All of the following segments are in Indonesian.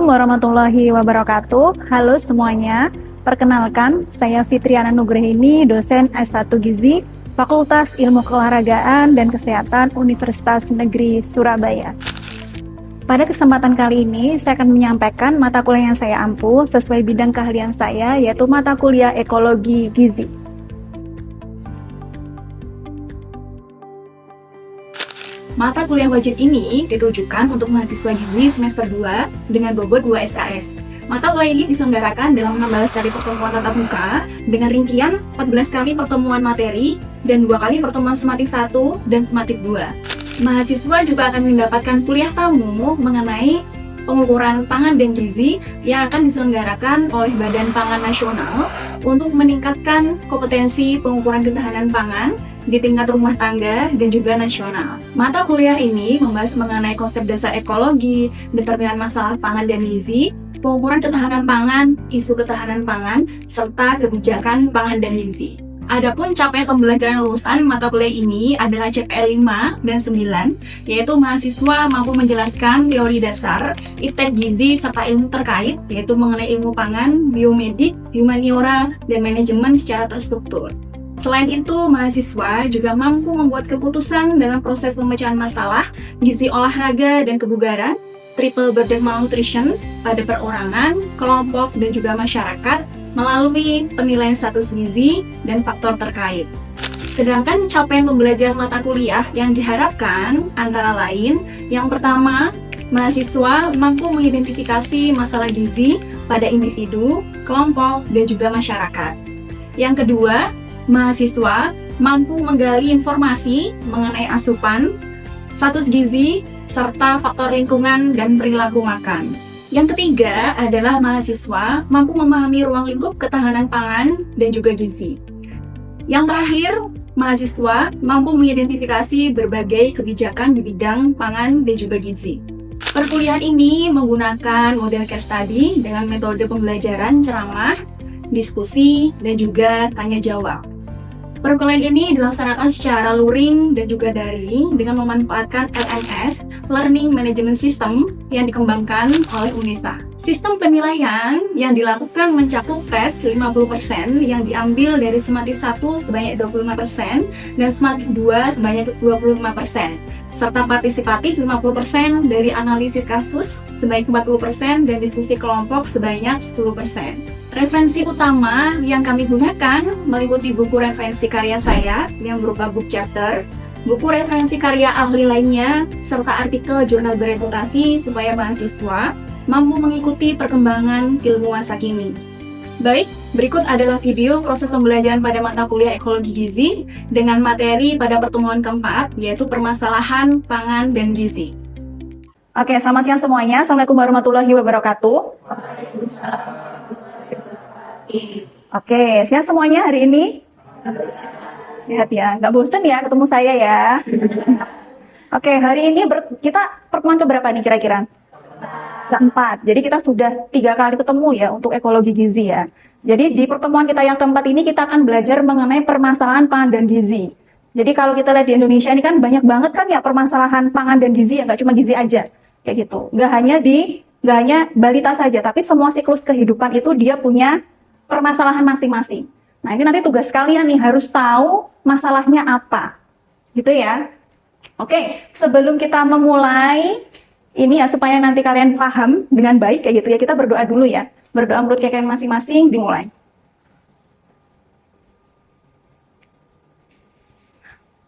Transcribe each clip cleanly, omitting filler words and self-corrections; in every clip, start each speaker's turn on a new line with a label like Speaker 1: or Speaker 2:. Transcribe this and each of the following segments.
Speaker 1: Assalamualaikum warahmatullahi wabarakatuh. Halo semuanya. Perkenalkan, saya Fitriana Nugrahini, dosen S1 Gizi, Fakultas Ilmu Keolahragaan dan Kesehatan Universitas Negeri Surabaya. Pada kesempatan kali ini, saya akan menyampaikan mata kuliah yang saya ampu sesuai bidang keahlian saya, yaitu mata kuliah Ekologi Gizi. Mata kuliah wajib ini ditujukan untuk mahasiswa gizi semester 2 dengan bobot 2 SKS. Mata kuliah ini diselenggarakan dalam 16 kali pertemuan tatap muka dengan rincian 14 kali pertemuan materi dan 2 kali pertemuan sumatif 1 dan sumatif 2. Mahasiswa juga akan mendapatkan kuliah tamu mengenai pengukuran pangan dan gizi yang akan diselenggarakan oleh Badan Pangan Nasional untuk meningkatkan kompetensi pengukuran ketahanan pangan di tingkat rumah tangga dan juga nasional. Mata kuliah ini membahas mengenai konsep dasar ekologi, determinan masalah pangan dan gizi, pengukuran ketahanan pangan, isu ketahanan pangan, serta kebijakan pangan dan gizi. Adapun capaian pembelajaran lulusan mata kuliah ini adalah CPL 5 dan 9, yaitu mahasiswa mampu menjelaskan teori dasar, iptek gizi, serta ilmu terkait, yaitu mengenai ilmu pangan, biomedik, humaniora, dan manajemen secara terstruktur. Selain itu, mahasiswa juga mampu membuat keputusan dalam proses pemecahan masalah gizi olahraga dan kebugaran, triple burden malnutrition pada perorangan, kelompok, dan juga masyarakat melalui penilaian status gizi dan faktor terkait. Sedangkan capaian pembelajaran mata kuliah yang diharapkan antara lain, yang pertama, mahasiswa mampu mengidentifikasi masalah gizi pada individu, kelompok, dan juga masyarakat. Yang kedua, mahasiswa mampu menggali informasi mengenai asupan, status gizi, serta faktor lingkungan dan perilaku makan. Yang ketiga adalah mahasiswa mampu memahami ruang lingkup ketahanan pangan dan juga gizi. Yang terakhir, mahasiswa mampu mengidentifikasi berbagai kebijakan di bidang pangan dan juga gizi. Perkuliahan ini menggunakan model case study dengan metode pembelajaran ceramah, diskusi, dan juga tanya jawab. Perkuliahan ini dilaksanakan secara luring dan juga daring dengan memanfaatkan LMS, Learning Management System, yang dikembangkan oleh UNESA. Sistem penilaian yang dilakukan mencakup tes 50% yang diambil dari sumatif 1 sebanyak 25% dan sumatif 2 sebanyak 25%, serta partisipatif 50% dari analisis kasus sebanyak 40% dan diskusi kelompok sebanyak 10%. Referensi utama yang kami gunakan meliputi buku referensi karya saya yang berupa book chapter, buku referensi karya ahli lainnya, serta artikel jurnal bereputasi supaya mahasiswa mampu mengikuti perkembangan ilmu masa kini. Baik, berikut adalah video proses pembelajaran pada mata kuliah Ekologi Gizi dengan materi pada pertemuan keempat, yaitu permasalahan pangan dan gizi. Oke, selamat siang semuanya. Assalamualaikum warahmatullahi wabarakatuh. Oke, sehat semuanya hari ini? Sehat ya, nggak bosen ya ketemu saya ya? Oke, hari ini kita pertemuan keberapa nih kira-kira? Keempat, jadi kita sudah 3 kali ketemu ya untuk ekologi gizi ya. Jadi di pertemuan kita yang keempat ini kita akan belajar mengenai permasalahan pangan dan gizi. Jadi kalau kita lihat di Indonesia ini kan banyak banget kan ya permasalahan pangan dan gizi ya, nggak cuma gizi aja, kayak gitu. Nggak hanya balita saja, tapi semua siklus kehidupan itu dia punya permasalahan masing-masing. Nah, ini nanti tugas kalian nih harus tahu masalahnya apa. Gitu ya. Oke, sebelum kita memulai ini ya supaya nanti kalian paham dengan baik kayak gitu ya, kita berdoa dulu ya. Berdoa menurut kalian masing-masing, dimulai.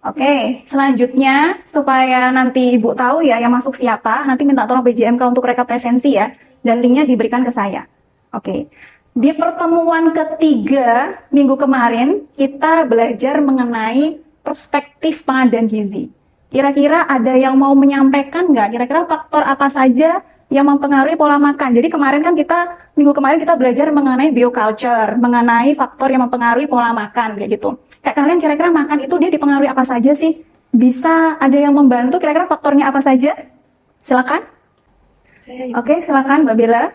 Speaker 1: Oke, selanjutnya supaya nanti Ibu tahu ya yang masuk siapa, nanti minta tolong PJMK untuk rekap presensi ya, dan linknya diberikan ke saya. Oke. Di pertemuan ketiga minggu kemarin, kita belajar mengenai perspektif pangan dan gizi. Kira-kira ada yang mau menyampaikan nggak? Kira-kira faktor apa saja yang mempengaruhi pola makan? Jadi minggu kemarin kita belajar mengenai bioculture, mengenai faktor yang mempengaruhi pola makan, kayak gitu. Kayak kalian kira-kira makan itu dia dipengaruhi apa saja sih? Bisa ada yang membantu kira-kira faktornya apa saja? Silakan. Oke, silakan Mbak Bella.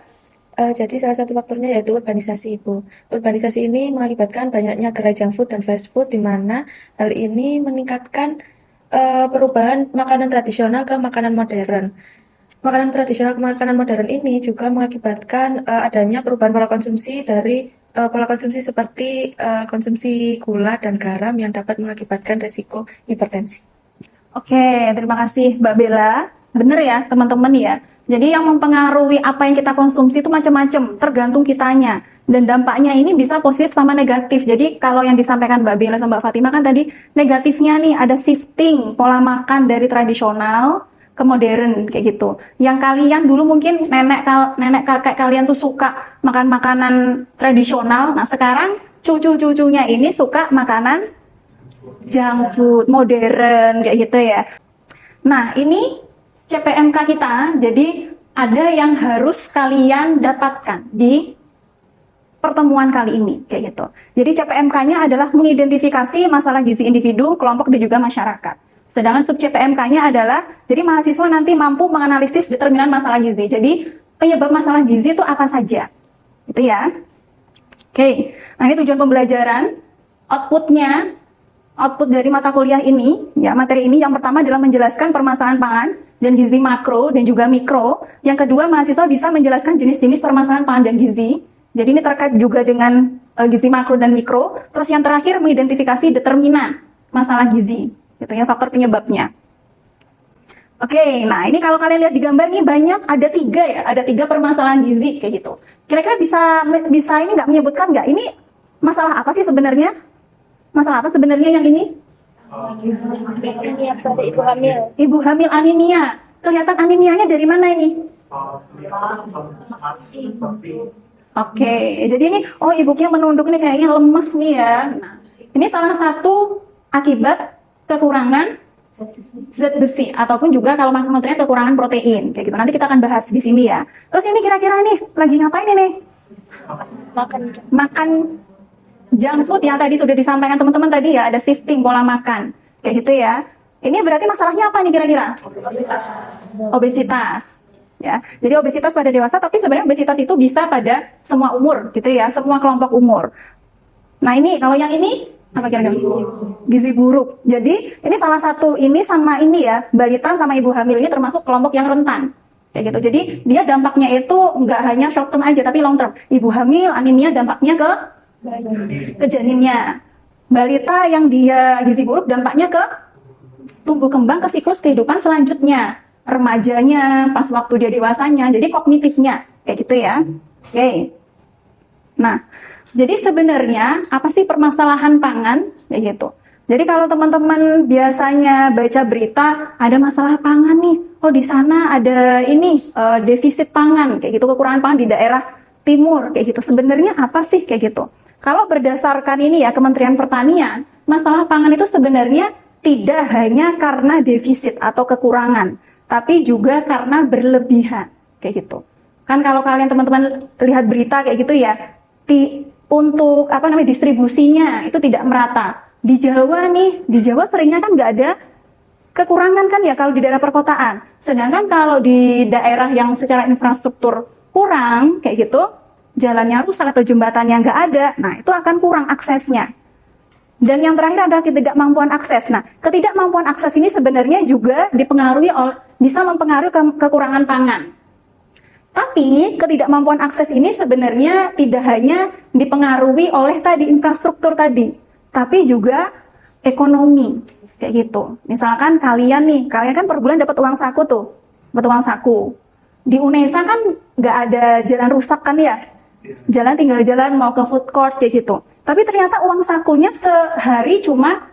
Speaker 2: Jadi salah satu faktornya yaitu urbanisasi, Ibu. Urbanisasi ini mengakibatkan banyaknya gerai junk food dan fast food, di mana hal ini meningkatkan perubahan makanan tradisional ke makanan modern. Makanan tradisional ke makanan modern ini juga mengakibatkan adanya perubahan pola konsumsi dari pola konsumsi seperti konsumsi gula dan garam yang dapat mengakibatkan resiko hipertensi.
Speaker 1: Oke, terima kasih Mbak Bella. Bener ya teman-teman ya. Jadi yang mempengaruhi apa yang kita konsumsi itu macam-macam, tergantung kitanya. Dan dampaknya ini bisa positif sama negatif. Jadi kalau yang disampaikan Mbak Bella sama Mbak Fatima kan tadi negatifnya nih ada shifting pola makan dari tradisional ke modern kayak gitu. Yang kalian dulu mungkin nenek kakek kalian tuh suka makan makanan tradisional. Nah sekarang cucu-cucunya ini suka makanan junk food modern kayak gitu ya. Nah ini CPMK kita, jadi ada yang harus kalian dapatkan di pertemuan kali ini kayak gitu. Jadi CPMK-nya adalah mengidentifikasi masalah gizi individu, kelompok dan juga masyarakat. Sedangkan sub CPMK-nya adalah jadi mahasiswa nanti mampu menganalisis determinan masalah gizi. Jadi penyebab masalah gizi itu apa saja. Gitu ya. Oke. Nah, ini tujuan pembelajaran. Output dari mata kuliah ini, ya materi ini yang pertama adalah menjelaskan permasalahan pangan dan gizi makro dan juga mikro. Yang kedua, mahasiswa bisa menjelaskan jenis-jenis permasalahan pangan dan gizi. Jadi ini terkait juga dengan gizi makro dan mikro. Terus yang terakhir, mengidentifikasi determinan masalah gizi, gitu ya, faktor penyebabnya. Oke, nah ini kalau kalian lihat di gambar nih banyak, ada 3 ya, ada 3 permasalahan gizi kayak gitu. Kira-kira bisa ini nggak menyebutkan nggak? Ini masalah apa sih sebenarnya? Masalah apa sebenarnya yang ini?
Speaker 2: Anemia pada ibu hamil.
Speaker 1: Ibu hamil anemia. Kelihatan anemianya dari mana ini? Oke, jadi ini, oh ibunya menunduk nih kayaknya lemes nih ya. Nah, ini salah satu akibat kekurangan zat besi ataupun juga kalau makronutrien kekurangan protein kayak gitu. Nanti kita akan bahas di sini ya. Terus ini kira-kira nih lagi ngapain ini? Makan junk food yang tadi sudah disampaikan teman-teman tadi ya, ada shifting pola makan kayak gitu ya. Ini berarti masalahnya apa nih kira-kira? Obesitas. Ya, jadi obesitas pada dewasa, tapi sebenarnya obesitas itu bisa pada semua umur gitu ya, semua kelompok umur. Nah ini kalau yang ini apa kira-kira? Gizi buruk. Jadi ini salah satu ini sama ini ya, balita sama ibu hamil ini termasuk kelompok yang rentan. Kayak gitu. Jadi dia dampaknya itu nggak hanya short term aja, tapi long term. Ibu hamil anemia dampaknya ke janinnya. Balita yang dia gizi buruk dampaknya ke tumbuh kembang, ke siklus kehidupan selanjutnya. Remajanya, pas waktu dia dewasanya, jadi kognitifnya. Kayak gitu ya. Oke. Nah, jadi sebenarnya apa sih permasalahan pangan? Kayak gitu. Jadi kalau teman-teman biasanya baca berita ada masalah pangan nih, oh di sana ada ini defisit pangan, kayak gitu, kekurangan pangan di daerah timur, kayak gitu. Sebenarnya apa sih kayak gitu? Kalau berdasarkan ini ya Kementerian Pertanian, masalah pangan itu sebenarnya tidak hanya karena defisit atau kekurangan, tapi juga karena berlebihan, kayak gitu. Kan kalau kalian teman-teman lihat berita kayak gitu ya, untuk distribusinya itu tidak merata. Di Jawa nih, di Jawa seringnya kan nggak ada kekurangan kan ya kalau di daerah perkotaan. Sedangkan kalau di daerah yang secara infrastruktur kurang kayak gitu, jalannya rusak atau jembatannya nggak ada, nah itu akan kurang aksesnya. Dan yang terakhir adalah ketidakmampuan akses. Nah, ketidakmampuan akses ini sebenarnya juga bisa mempengaruhi kekurangan pangan. Tapi ketidakmampuan akses ini sebenarnya tidak hanya dipengaruhi oleh tadi infrastruktur tadi, tapi juga ekonomi kayak gitu. Misalkan kalian kan per bulan dapat uang saku tuh, dapat uang saku. Di UNESA kan nggak ada jalan rusak kan ya, jalan tinggal jalan mau ke food court kayak gitu. Tapi ternyata uang sakunya sehari cuma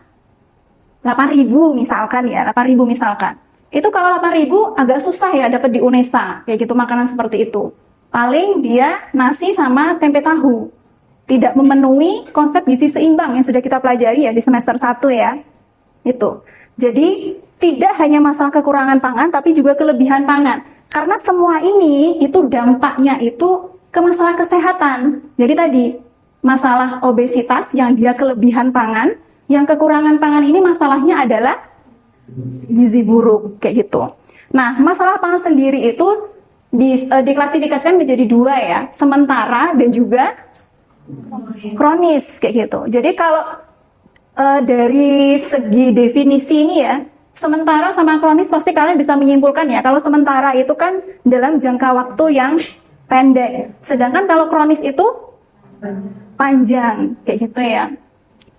Speaker 1: 8.000 misalkan ya, 8.000 misalkan. Itu kalau 8.000 agak susah ya dapat di UNESA kayak gitu, makanan seperti itu. Paling dia nasi sama tempe tahu. Tidak memenuhi konsep gizi seimbang yang sudah kita pelajari ya di semester 1 ya. Itu. Jadi tidak hanya masalah kekurangan pangan tapi juga kelebihan pangan. Karena semua ini itu dampaknya itu ke masalah kesehatan. Jadi tadi masalah obesitas yang dia kelebihan pangan, yang kekurangan pangan ini masalahnya adalah gizi buruk kayak gitu. Nah, masalah pangan sendiri itu diklasifikasikan menjadi 2 ya, sementara dan juga kronis kayak gitu. Jadi kalau dari segi definisi ini ya, Sementara sama kronis pasti kalian bisa menyimpulkan ya, kalau sementara itu kan dalam jangka waktu yang pendek. Sedangkan kalau kronis itu panjang, kayak gitu ya.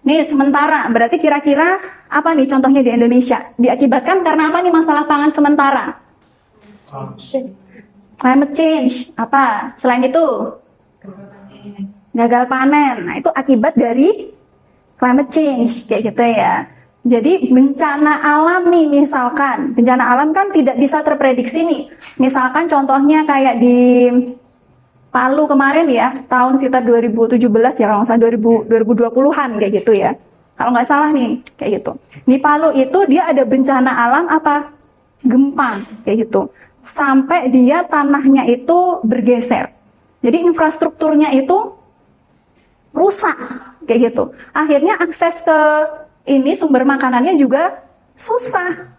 Speaker 1: Nih sementara, berarti kira-kira apa nih contohnya di Indonesia? Diakibatkan karena apa nih masalah pangan sementara? Climate change, apa? Selain itu? Gagal panen. Nah itu akibat dari climate change, kayak gitu ya. Jadi bencana alam nih misalkan, bencana alam kan tidak bisa terprediksi nih. Misalkan contohnya kayak di Palu kemarin ya, tahun sekitar 2017 ya, kalau nggak salah 2020-an kayak gitu ya. Kalau nggak salah nih, kayak gitu. Di Palu itu dia ada bencana alam apa? Gempa, kayak gitu. Sampai dia tanahnya itu bergeser. Jadi infrastrukturnya itu rusak, kayak gitu. Akhirnya akses ke ini sumber makanannya juga susah.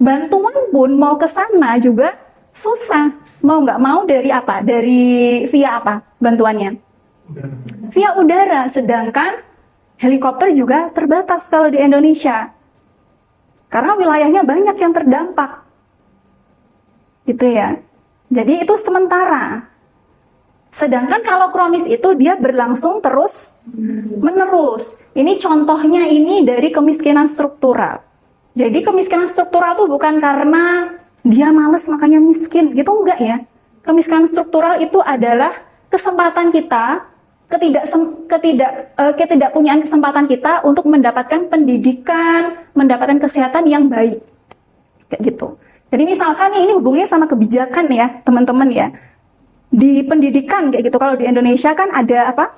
Speaker 1: Bantuan pun mau ke sana juga susah. Mau nggak mau dari apa? Dari via apa bantuannya? Via udara. Sedangkan helikopter juga terbatas kalau di Indonesia. Karena wilayahnya banyak yang terdampak. Gitu ya. Jadi itu sementara. Sedangkan kalau kronis itu dia berlangsung terus menerus. Ini contohnya ini dari kemiskinan struktural. Jadi kemiskinan struktural itu bukan karena dia males makanya miskin, gitu enggak ya. Kemiskinan struktural itu adalah kesempatan kita, ketidakpunyaan kesempatan kita untuk mendapatkan pendidikan, mendapatkan kesehatan yang baik. Kayak gitu. Jadi misalkan ini hubungannya sama kebijakan ya, teman-teman ya. Di pendidikan kayak gitu, kalau di Indonesia kan ada apa?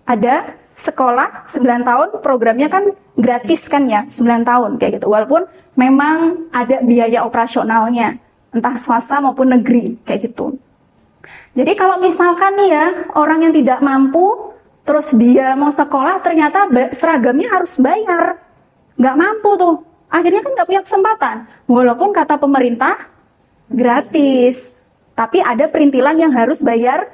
Speaker 1: Ada sekolah 9 tahun, programnya kan gratis kan ya, 9 tahun kayak gitu. Walaupun memang ada biaya operasionalnya, entah swasta maupun negeri kayak gitu. Jadi kalau misalkan nih ya, orang yang tidak mampu, terus dia mau sekolah, ternyata seragamnya harus bayar. Nggak mampu tuh, akhirnya kan nggak punya kesempatan. Walaupun kata pemerintah, gratis. Tapi ada perintilan yang harus bayar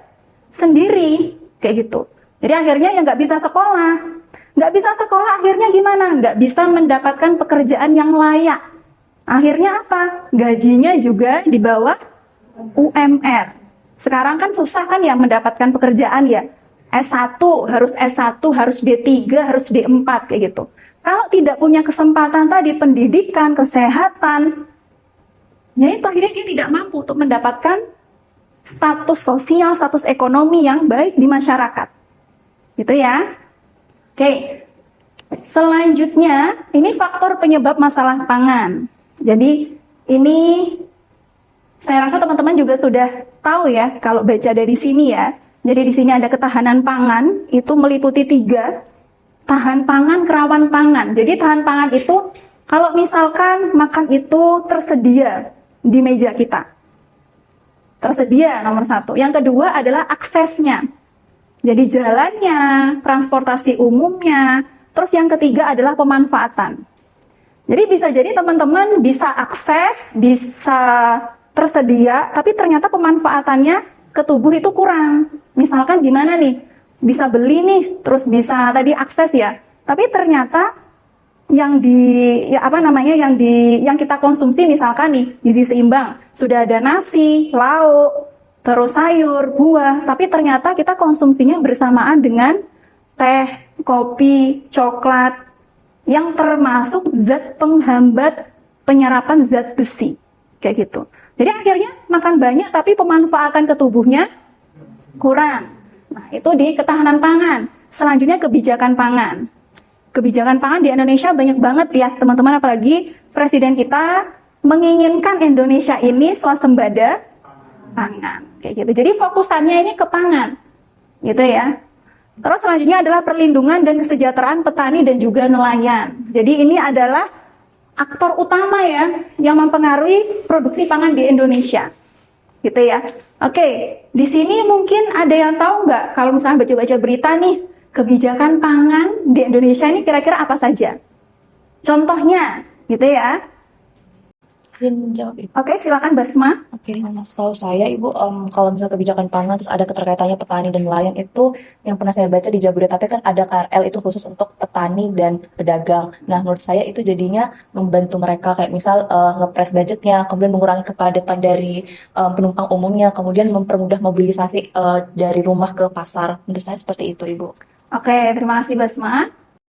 Speaker 1: sendiri, kayak gitu. Jadi akhirnya ya nggak bisa sekolah. Nggak bisa sekolah akhirnya gimana? Nggak bisa mendapatkan pekerjaan yang layak. Akhirnya apa? Gajinya juga di bawah UMR. Sekarang kan susah kan ya mendapatkan pekerjaan ya. S1, harus D3, harus D4, kayak gitu. Kalau tidak punya kesempatan tadi pendidikan, kesehatan, ya itu akhirnya dia tidak mampu untuk mendapatkan status sosial, status ekonomi yang baik di masyarakat. Gitu ya. Oke. Selanjutnya, ini faktor penyebab masalah pangan. Jadi, ini saya rasa teman-teman juga sudah tahu ya, kalau baca dari sini ya. Jadi di sini ada ketahanan pangan, itu meliputi 3. Tahan pangan, kerawan pangan. Jadi tahan pangan itu, kalau misalkan makan itu tersedia di meja kita. Tersedia nomor 1. Yang kedua adalah aksesnya. Jadi jalannya, transportasi umumnya. Terus yang ketiga adalah pemanfaatan. Jadi bisa jadi teman-teman bisa akses, bisa tersedia, tapi ternyata pemanfaatannya ke tubuh itu kurang. Misalkan gimana nih? Bisa beli nih, terus bisa tadi akses ya. Tapi ternyata yang kita konsumsi misalkan nih gizi seimbang, sudah ada nasi, lauk, terus sayur, buah, tapi ternyata kita konsumsinya bersamaan dengan teh, kopi, coklat yang termasuk zat penghambat penyerapan zat besi, kayak gitu. Jadi akhirnya makan banyak tapi pemanfaatan ke tubuhnya kurang. Nah, itu di ketahanan pangan. Selanjutnya kebijakan pangan. Kebijakan pangan di Indonesia banyak banget ya, teman-teman, apalagi presiden kita menginginkan Indonesia ini swasembada pangan, kayak gitu. Jadi fokusannya ini ke pangan, gitu ya. Terus selanjutnya adalah perlindungan dan kesejahteraan petani dan juga nelayan. Jadi ini adalah aktor utama ya yang mempengaruhi produksi pangan di Indonesia, gitu ya. Oke, di sini mungkin ada yang tahu nggak kalau misalnya baca-baca berita nih, kebijakan pangan di Indonesia ini kira-kira apa saja? Contohnya, gitu ya.
Speaker 3: izin menjawab Ibu.
Speaker 1: Oke, silakan Basma.
Speaker 3: Oke, setahu saya Ibu, kalau misal kebijakan pangan terus ada keterkaitannya petani dan nelayan itu yang pernah saya baca di Jabodetabek kan ada KRL itu khusus untuk petani dan pedagang. Nah, menurut saya itu jadinya membantu mereka kayak misal ngepres budgetnya, kemudian mengurangi kepadatan dari penumpang umumnya, kemudian mempermudah mobilisasi dari rumah ke pasar. Menurut saya seperti itu Ibu.
Speaker 1: Oke, terima kasih Basma.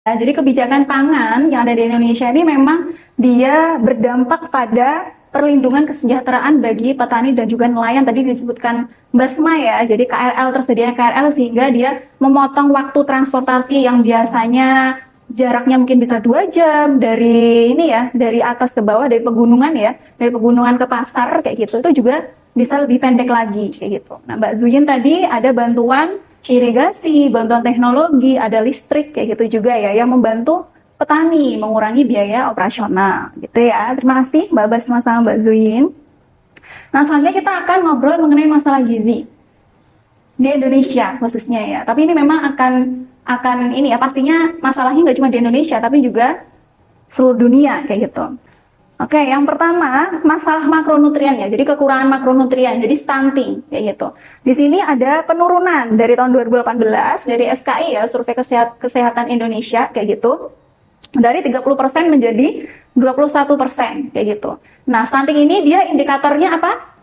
Speaker 1: Nah, jadi kebijakan pangan yang ada di Indonesia ini memang dia berdampak pada perlindungan kesejahteraan bagi petani dan juga nelayan. Tadi disebutkan Basma ya, jadi KRL, tersedianya KRL sehingga dia memotong waktu transportasi yang biasanya jaraknya mungkin bisa 2 jam dari ini ya, dari atas ke bawah, dari pegunungan ya, dari pegunungan ke pasar kayak gitu, itu juga bisa lebih pendek lagi kayak gitu. Nah, Mbak Zuyin tadi ada bantuan irigasi, bantuan teknologi, ada listrik kayak gitu juga ya, yang membantu petani mengurangi biaya operasional gitu ya. Terima kasih Mbak Basma sama Mbak Zuyin. Nah, selanjutnya kita akan ngobrol mengenai masalah gizi di Indonesia khususnya ya. Tapi ini memang akan ini ya, pastinya masalahnya nggak cuma di Indonesia tapi juga seluruh dunia kayak gitu. Oke, yang pertama masalah makronutrien ya. Jadi kekurangan makronutrien, jadi stunting kayak gitu. Di sini ada penurunan dari tahun 2018 dari SKI ya, Survei Kesehatan Indonesia kayak gitu. Dari 30% menjadi 21% kayak gitu. Nah, stunting ini dia indikatornya apa?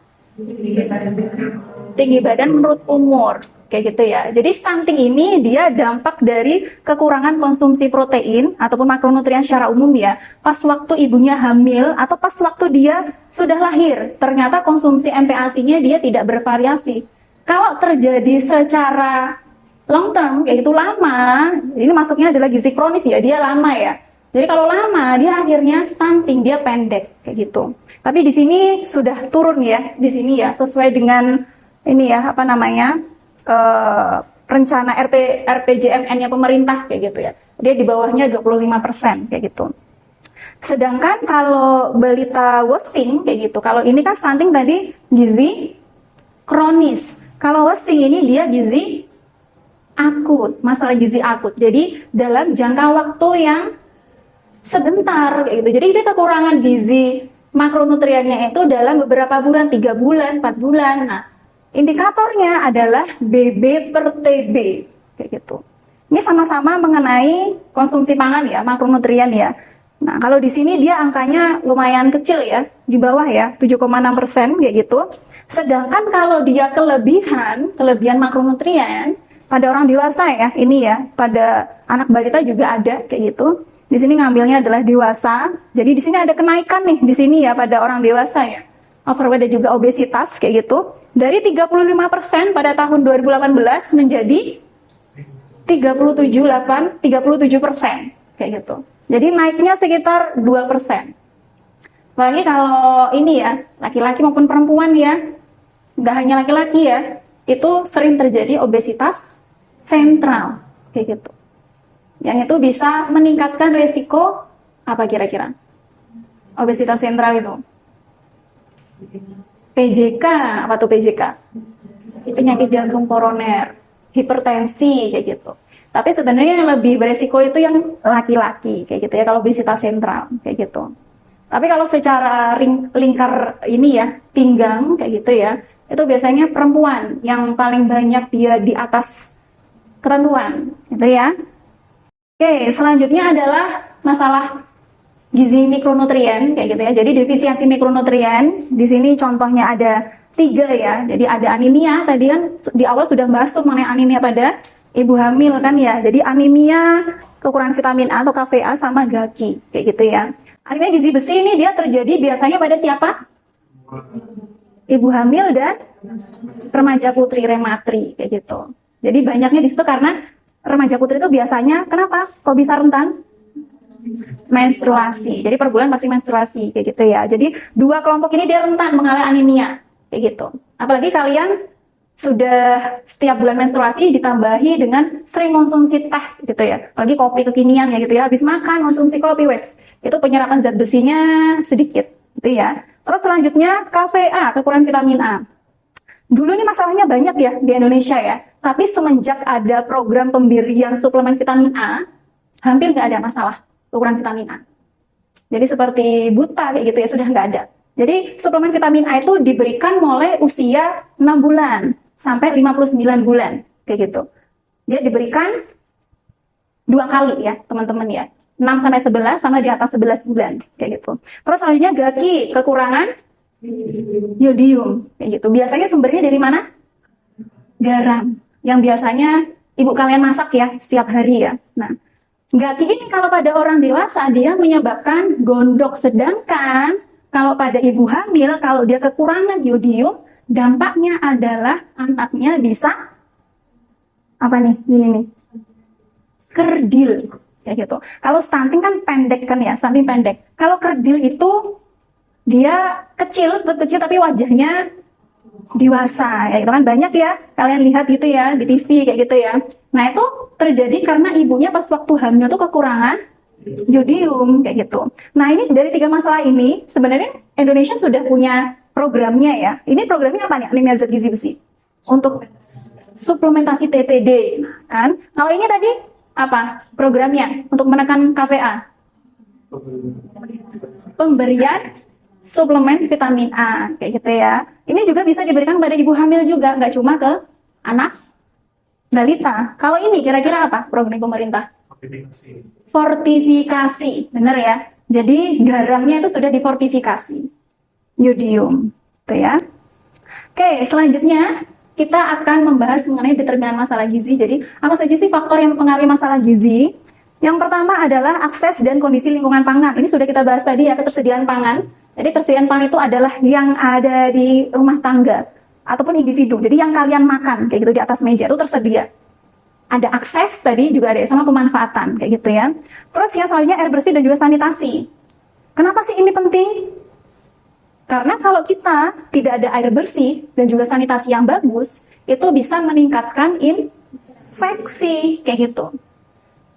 Speaker 1: Tinggi badan menurut umur kayak gitu ya. Jadi stunting ini dia dampak dari kekurangan konsumsi protein ataupun makronutrien secara umum ya. Pas waktu ibunya hamil atau pas waktu dia sudah lahir, ternyata konsumsi MPASI-nya dia tidak bervariasi. Kalau terjadi secara long term kayak gitu lama, ini masuknya adalah gizi kronis ya, dia lama ya. Jadi kalau lama dia akhirnya stunting, dia pendek kayak gitu. Tapi di sini sudah turun ya, di sini ya sesuai dengan ini ya apa namanya? Rencana RPJMN-nya pemerintah kayak gitu ya. Dia di bawahnya 25% kayak gitu. Sedangkan kalau balita wasting kayak gitu, kalau ini kan stunting tadi gizi kronis. Kalau wasting ini dia gizi akut, masalah gizi akut. Jadi dalam jangka waktu yang sebentar kayak gitu. Jadi dia kekurangan gizi makronutriennya itu dalam beberapa bulan, 3 bulan, 4 bulan. Nah, indikatornya adalah BB per TB kayak gitu. Ini sama-sama mengenai konsumsi pangan ya, makronutrien ya. Nah, kalau di sini dia angkanya lumayan kecil ya, di bawah ya, 7,6% kayak gitu. Sedangkan kalau dia kelebihan makronutrien pada orang dewasa ya, ini ya, pada anak balita juga ada kayak gitu. Di sini ngambilnya adalah dewasa. Jadi di sini ada kenaikan nih di sini ya pada orang dewasa ya. Overweight dan juga obesitas kayak gitu. Dari 35% pada tahun 2018 menjadi 37% kayak gitu. Jadi naiknya sekitar 2%. Apalagi kalau ini ya, laki-laki maupun perempuan ya, nggak hanya laki-laki ya, itu sering terjadi obesitas sentral kayak gitu. Yang itu bisa meningkatkan resiko apa kira-kira? Obesitas sentral itu. PJK, apa tuh PJK? Penyakit jantung koroner, hipertensi kayak gitu. Tapi sebenarnya yang lebih beresiko itu yang laki-laki kayak gitu ya, kalau obesitas sentral kayak gitu. Tapi kalau secara lingkar ini ya, pinggang kayak gitu ya, itu biasanya perempuan yang paling banyak dia di atas ketentuan gitu ya. Oke, selanjutnya adalah masalah gizi mikronutrien kayak gitu ya. Jadi defisiensi mikronutrien di sini contohnya ada 3 ya. Jadi ada anemia, tadi kan di awal sudah bahas mengenai anemia pada ibu hamil kan ya. Jadi anemia, kekurangan vitamin A atau KVA sama GAGI kayak gitu ya. Anemia gizi besi ini dia terjadi biasanya pada siapa? Ibu hamil dan remaja putri rematri kayak gitu. Jadi banyaknya di situ karena remaja putri itu biasanya kenapa? Kok bisa rentan? Menstruasi. Jadi per bulan pasti menstruasi kayak gitu ya. Jadi 2 kelompok ini dia rentan mengalami anemia kayak gitu. Apalagi kalian sudah setiap bulan menstruasi ditambahi dengan sering konsumsi teh gitu ya. Apalagi kopi kekinian ya gitu ya. Habis makan konsumsi kopi wes. Itu penyerapan zat besinya sedikit gitu ya. Terus selanjutnya KVA, kekurangan vitamin A. Dulu ini masalahnya banyak ya di Indonesia ya. Tapi semenjak ada program pemberian suplemen vitamin A, hampir nggak ada masalah kekurangan vitamin A. Jadi seperti buta kayak gitu ya, sudah nggak ada Jadi suplemen vitamin A itu diberikan mulai usia 6 bulan sampai 59 bulan, kayak gitu. Dia diberikan 2 kali ya, teman-teman ya. 6 sampai 11 sama di atas 11 bulan, kayak gitu. Terus selanjutnya gaki, kekurangan yodium, kayak gitu. Biasanya sumbernya dari mana? Garam, yang biasanya ibu kalian masak ya setiap hari ya. Nah, gaki ini kalau pada orang dewasa dia menyebabkan gondok, sedangkan kalau pada ibu hamil kalau dia kekurangan yodium, dampaknya adalah anaknya bisa apa nih? Ini nih. Kerdil, kayak gitu. Kalau stunting kan pendek kan ya, stunting pendek. Kalau kerdil itu dia kecil tapi wajahnya dewasa, ya itu kan banyak ya, kalian lihat gitu ya di TV kayak gitu ya. Nah itu terjadi karena ibunya pas waktu hamil tuh kekurangan yodium kayak gitu. Nah ini dari 3 masalah ini sebenarnya Indonesia sudah punya programnya ya. Ini programnya apa nih? Anemia zat gizi besi untuk suplementasi TTD. Nah, kan kalau ini tadi apa programnya untuk menekan KVA? Pemberian suplemen vitamin A kayak gitu ya. Ini juga bisa diberikan pada ibu hamil juga, nggak cuma ke anak balita. Kalau ini kira-kira apa program pemerintah? Fortifikasi, bener ya. Jadi garamnya itu sudah difortifikasi, yodium, gitu ya. Oke, selanjutnya kita akan membahas mengenai determinan masalah gizi. Jadi apa saja sih faktor yang mempengaruhi masalah gizi? Yang pertama adalah akses dan kondisi lingkungan pangan. Ini sudah kita bahas tadi ya, ketersediaan pangan. Jadi ketersediaan pangan itu adalah yang ada di rumah tangga ataupun individu. Jadi yang kalian makan kayak gitu di atas meja itu tersedia. Ada akses tadi juga ada sama pemanfaatan kayak gitu ya. Terus yang selanjutnya air bersih dan juga sanitasi. Kenapa sih ini penting? Karena kalau kita tidak ada air bersih dan juga sanitasi yang bagus, itu bisa meningkatkan infeksi kayak gitu.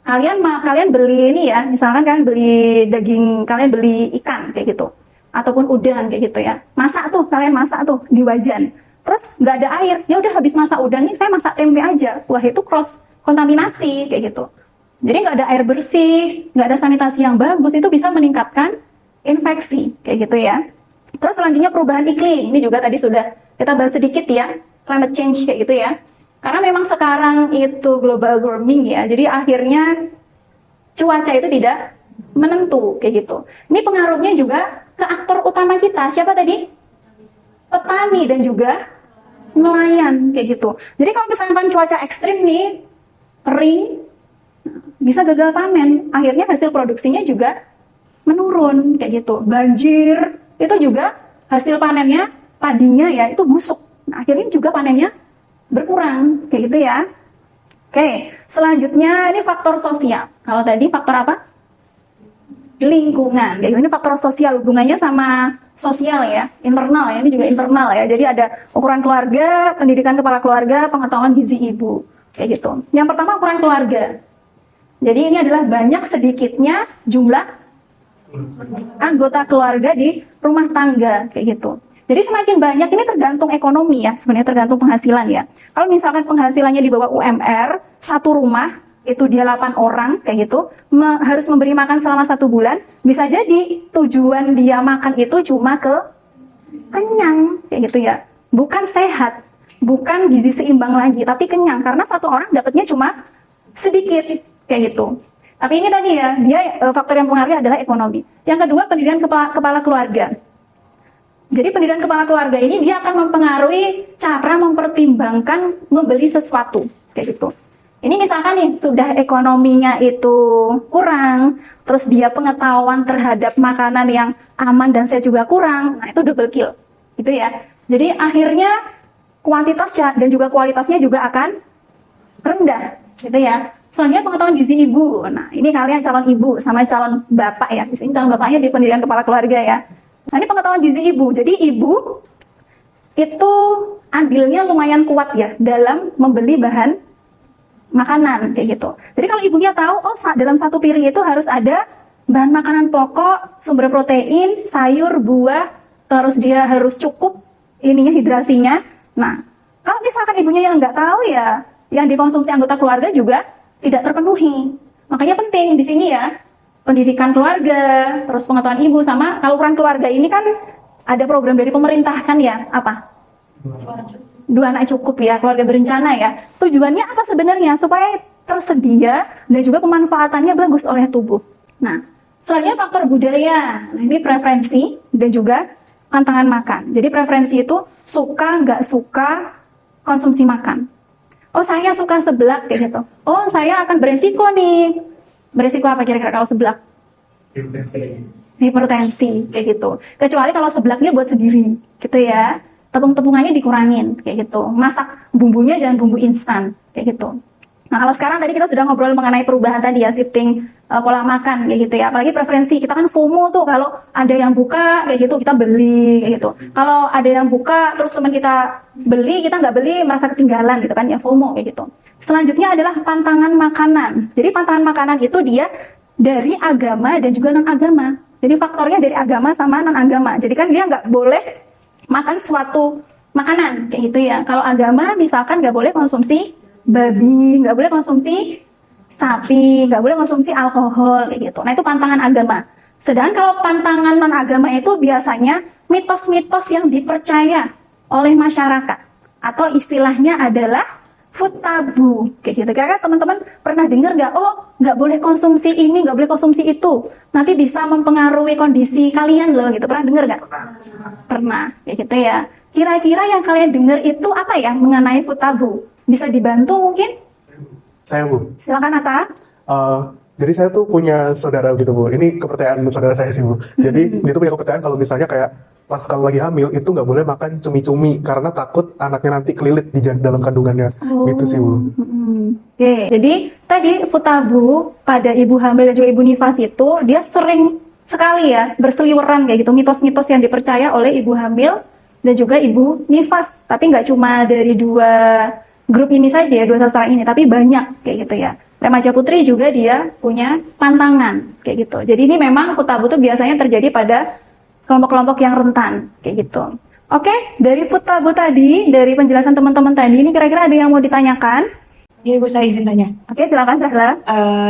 Speaker 1: Kalian beli ini ya, misalkan kalian beli daging, kalian beli ikan kayak gitu, ataupun udang kayak gitu ya. Kalian masak tuh di wajan. Terus nggak ada air, ya udah habis masak udang nih saya masak tempe aja. Wah itu cross kontaminasi kayak gitu. Jadi nggak ada air bersih, nggak ada sanitasi yang bagus, itu bisa meningkatkan infeksi kayak gitu ya. Terus selanjutnya perubahan iklim, ini juga tadi sudah kita bahas sedikit ya, climate change kayak gitu ya. Karena memang sekarang itu global warming ya, jadi akhirnya cuaca itu tidak menentu kayak gitu. Ini pengaruhnya juga ke aktor utama kita, siapa tadi? Petani dan juga nelayan kayak gitu. Jadi kalau misalkan cuaca ekstrim nih, kering, bisa gagal panen, akhirnya hasil produksinya juga menurun kayak gitu. Banjir, itu juga hasil panennya, padinya ya itu busuk. Nah, akhirnya juga panennya berkurang kayak gitu ya. Oke, selanjutnya ini faktor sosial. Kalau tadi faktor apa? Lingkungan. Kayak gitu. Ini faktor sosial, hubungannya sama sosial ya, internal ya. Ini juga internal ya. Jadi ada ukuran keluarga, pendidikan kepala keluarga, pengetahuan gizi ibu kayak gitu. Yang pertama ukuran keluarga. Jadi ini adalah banyak sedikitnya jumlah anggota keluarga di rumah tangga kayak gitu. Jadi semakin banyak ini tergantung ekonomi ya, sebenarnya tergantung penghasilan ya. Kalau misalkan penghasilannya di bawah UMR, satu rumah itu dia 8 orang kayak gitu, harus memberi makan selama 1 bulan, bisa jadi tujuan dia makan itu cuma kenyang kayak gitu ya. Bukan sehat, bukan gizi seimbang lagi, tapi kenyang karena satu orang dapatnya cuma sedikit kayak gitu. Tapi ini tadi ya, faktor yang mempengaruhi adalah ekonomi. Yang kedua, pendidikan kepala keluarga. Jadi pendidikan kepala keluarga ini dia akan mempengaruhi cara mempertimbangkan membeli sesuatu kayak gitu. Ini misalkan nih sudah ekonominya itu kurang, terus dia pengetahuan terhadap makanan yang aman dan sehat juga kurang, nah itu double kill, gitu ya. Jadi akhirnya kuantitas dan juga kualitasnya juga akan rendah, gitu ya. Selanjutnya pengetahuan gizi ibu. Nah ini kalian calon ibu sama calon bapak ya, di sini calon bapaknya di pendidikan kepala keluarga ya. Nah, ini pengetahuan gizi ibu. Jadi ibu itu andilnya lumayan kuat ya dalam membeli bahan makanan kayak gitu. Jadi kalau ibunya tahu, oh dalam satu piring itu harus ada bahan makanan pokok, sumber protein, sayur, buah, terus dia harus cukup ininya hidrasinya. Nah, kalau misalkan ibunya yang nggak tahu ya, yang dikonsumsi anggota keluarga juga tidak terpenuhi. Makanya penting di sini ya. Pendidikan keluarga, terus pengetahuan ibu sama kalau ukuran keluarga ini kan ada program dari pemerintah kan ya, apa? 2 anak cukup ya, keluarga berencana ya. Tujuannya apa sebenarnya? Supaya tersedia dan juga pemanfaatannya bagus oleh tubuh. Nah, selanjutnya faktor budaya. Nah, ini preferensi dan juga pantangan makan. Jadi preferensi itu suka nggak suka konsumsi makan. Oh, saya suka seblak kayak gitu. Oh, saya akan beresiko nih. Beresiko apa kira-kira kalau seblak? Hipertensi kayak gitu. Kecuali kalau seblaknya buat sendiri, gitu ya. Tepung-tepungannya dikurangin kayak gitu. Masak bumbunya jangan bumbu instan kayak gitu. Nah, kalau sekarang tadi kita sudah ngobrol mengenai perubahan tadi ya, shifting pola makan kayak gitu ya. Apalagi preferensi, kita kan FOMO tuh, kalau ada yang buka kayak gitu kita beli kayak gitu. Kalau ada yang buka terus teman kita beli, kita nggak beli merasa ketinggalan gitu kan ya, FOMO kayak gitu. Selanjutnya adalah pantangan makanan. Jadi pantangan makanan itu dia dari agama dan juga non agama. Jadi faktornya dari agama sama non agama. Jadi kan dia nggak boleh makan suatu makanan kayak gitu ya. Kalau agama misalkan nggak boleh konsumsi babi, nggak boleh konsumsi sapi, nggak boleh konsumsi alkohol kayak gitu. Nah, itu pantangan agama. Sedangkan kalau pantangan non agama itu biasanya mitos-mitos yang dipercaya oleh masyarakat, atau istilahnya adalah food tabu kayak gitu. Kira-kira teman-teman pernah dengar nggak? Oh, nggak boleh konsumsi ini, nggak boleh konsumsi itu, nanti bisa mempengaruhi kondisi kalian loh gitu. Pernah dengar nggak? Pernah kayak gitu ya. Kira-kira yang kalian dengar itu apa ya mengenai food tabu? Bisa dibantu mungkin?
Speaker 4: Saya, Bu.
Speaker 1: Silakan Atta.
Speaker 4: Jadi saya tuh punya saudara gitu, Bu. Ini kepercayaan saudara saya sih, Bu. Jadi dia tuh punya kepercayaan kalau misalnya kayak pas kalau lagi hamil itu nggak boleh makan cumi-cumi karena takut anaknya nanti kelilit di dalam kandungannya. Gitu sih, Bu.
Speaker 1: Oke, jadi tadi food tabu pada ibu hamil dan juga ibu nifas itu dia sering sekali ya berseliweran kayak gitu, mitos-mitos yang dipercaya oleh ibu hamil dan juga ibu nifas. Tapi nggak cuma dari 2 grup ini saja ya, 2 sastra ini, tapi banyak kayak gitu ya. Remaja putri juga dia punya pantangan kayak gitu. Jadi ini memang food tabu itu biasanya terjadi pada kelompok-kelompok yang rentan kayak gitu. Oke, dari food tabu tadi, dari penjelasan teman-teman tadi, ini kira-kira ada yang mau ditanyakan?
Speaker 5: Iya, Ibu, saya izin tanya.
Speaker 1: Oke, silakan Sahla.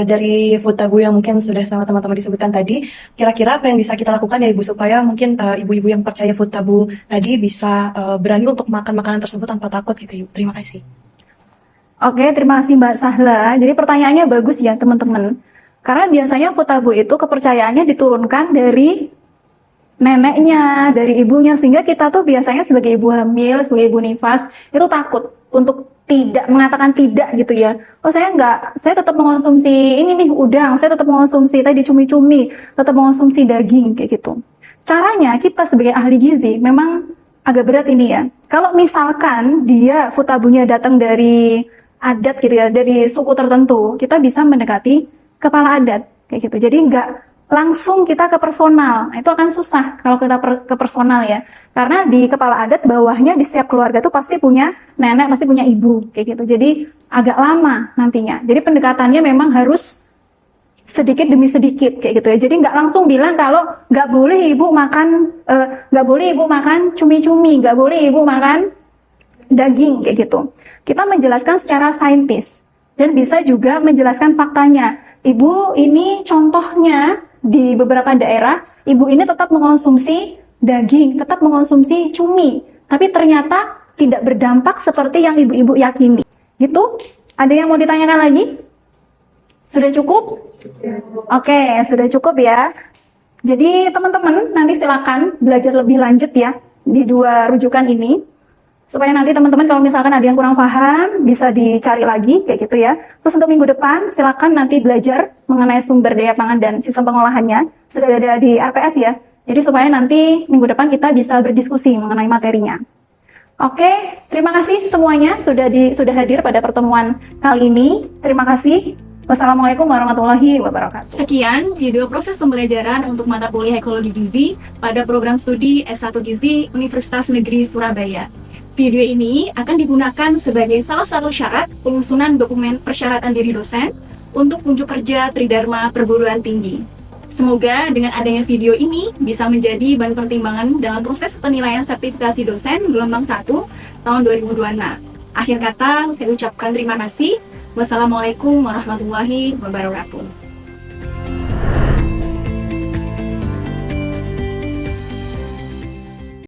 Speaker 5: Dari food tabu yang mungkin sudah sama teman-teman disebutkan tadi, kira-kira apa yang bisa kita lakukan ya Ibu supaya mungkin ibu-ibu yang percaya food tabu tadi bisa berani untuk makan makanan tersebut tanpa takut gitu, Ibu. Terima kasih.
Speaker 1: Oke, terima kasih Mbak Sahla. Jadi pertanyaannya bagus ya teman-teman. Karena biasanya food tabu itu kepercayaannya diturunkan dari neneknya, dari ibunya, sehingga kita tuh biasanya sebagai ibu hamil, sebagai ibu nifas itu takut untuk tidak mengatakan tidak gitu ya. Oh, saya tetap mengonsumsi ini nih udang, saya tetap mengonsumsi tadi cumi-cumi, tetap mengonsumsi daging kayak gitu. Caranya kita sebagai ahli gizi memang agak berat ini ya. Kalau misalkan dia food tabunya datang dari adat gitu ya, dari suku tertentu, kita bisa mendekati kepala adat kayak gitu. Jadi nggak langsung kita ke personal, itu akan susah kalau kita ke personal ya. Karena di kepala adat bawahnya di setiap keluarga tuh pasti punya nenek, pasti punya ibu kayak gitu. Jadi agak lama nantinya. Jadi pendekatannya memang harus sedikit demi sedikit kayak gitu ya. Jadi nggak langsung bilang kalau nggak boleh ibu makan cumi-cumi, nggak boleh ibu makan daging kayak gitu. Kita menjelaskan secara saintis dan bisa juga menjelaskan faktanya. Ibu ini contohnya di beberapa daerah, ibu ini tetap mengonsumsi daging, tetap mengonsumsi cumi, tapi ternyata tidak berdampak seperti yang ibu-ibu yakini. Gitu? Ada yang mau ditanyakan lagi? Sudah cukup? Oke, sudah cukup ya. Jadi teman-teman nanti silakan belajar lebih lanjut ya di 2 rujukan ini. Supaya nanti teman-teman kalau misalkan ada yang kurang paham, bisa dicari lagi, kayak gitu ya. Terus untuk minggu depan, silakan nanti belajar mengenai sumber daya pangan dan sistem pengolahannya. Sudah ada di RPS ya. Jadi supaya nanti minggu depan kita bisa berdiskusi mengenai materinya. Oke, terima kasih semuanya sudah hadir pada pertemuan kali ini. Terima kasih. Wassalamualaikum warahmatullahi wabarakatuh. Sekian video proses pembelajaran untuk mata kuliah Ekologi Gizi pada program studi S1 Gizi Universitas Negeri Surabaya. Video ini akan digunakan sebagai salah satu syarat penyusunan dokumen persyaratan diri dosen untuk unjuk kerja Tridharma Perguruan Tinggi. Semoga dengan adanya video ini bisa menjadi bahan pertimbangan dalam proses penilaian sertifikasi dosen gelombang 1 tahun 2026. Akhir kata, saya ucapkan terima kasih. Wassalamualaikum warahmatullahi wabarakatuh.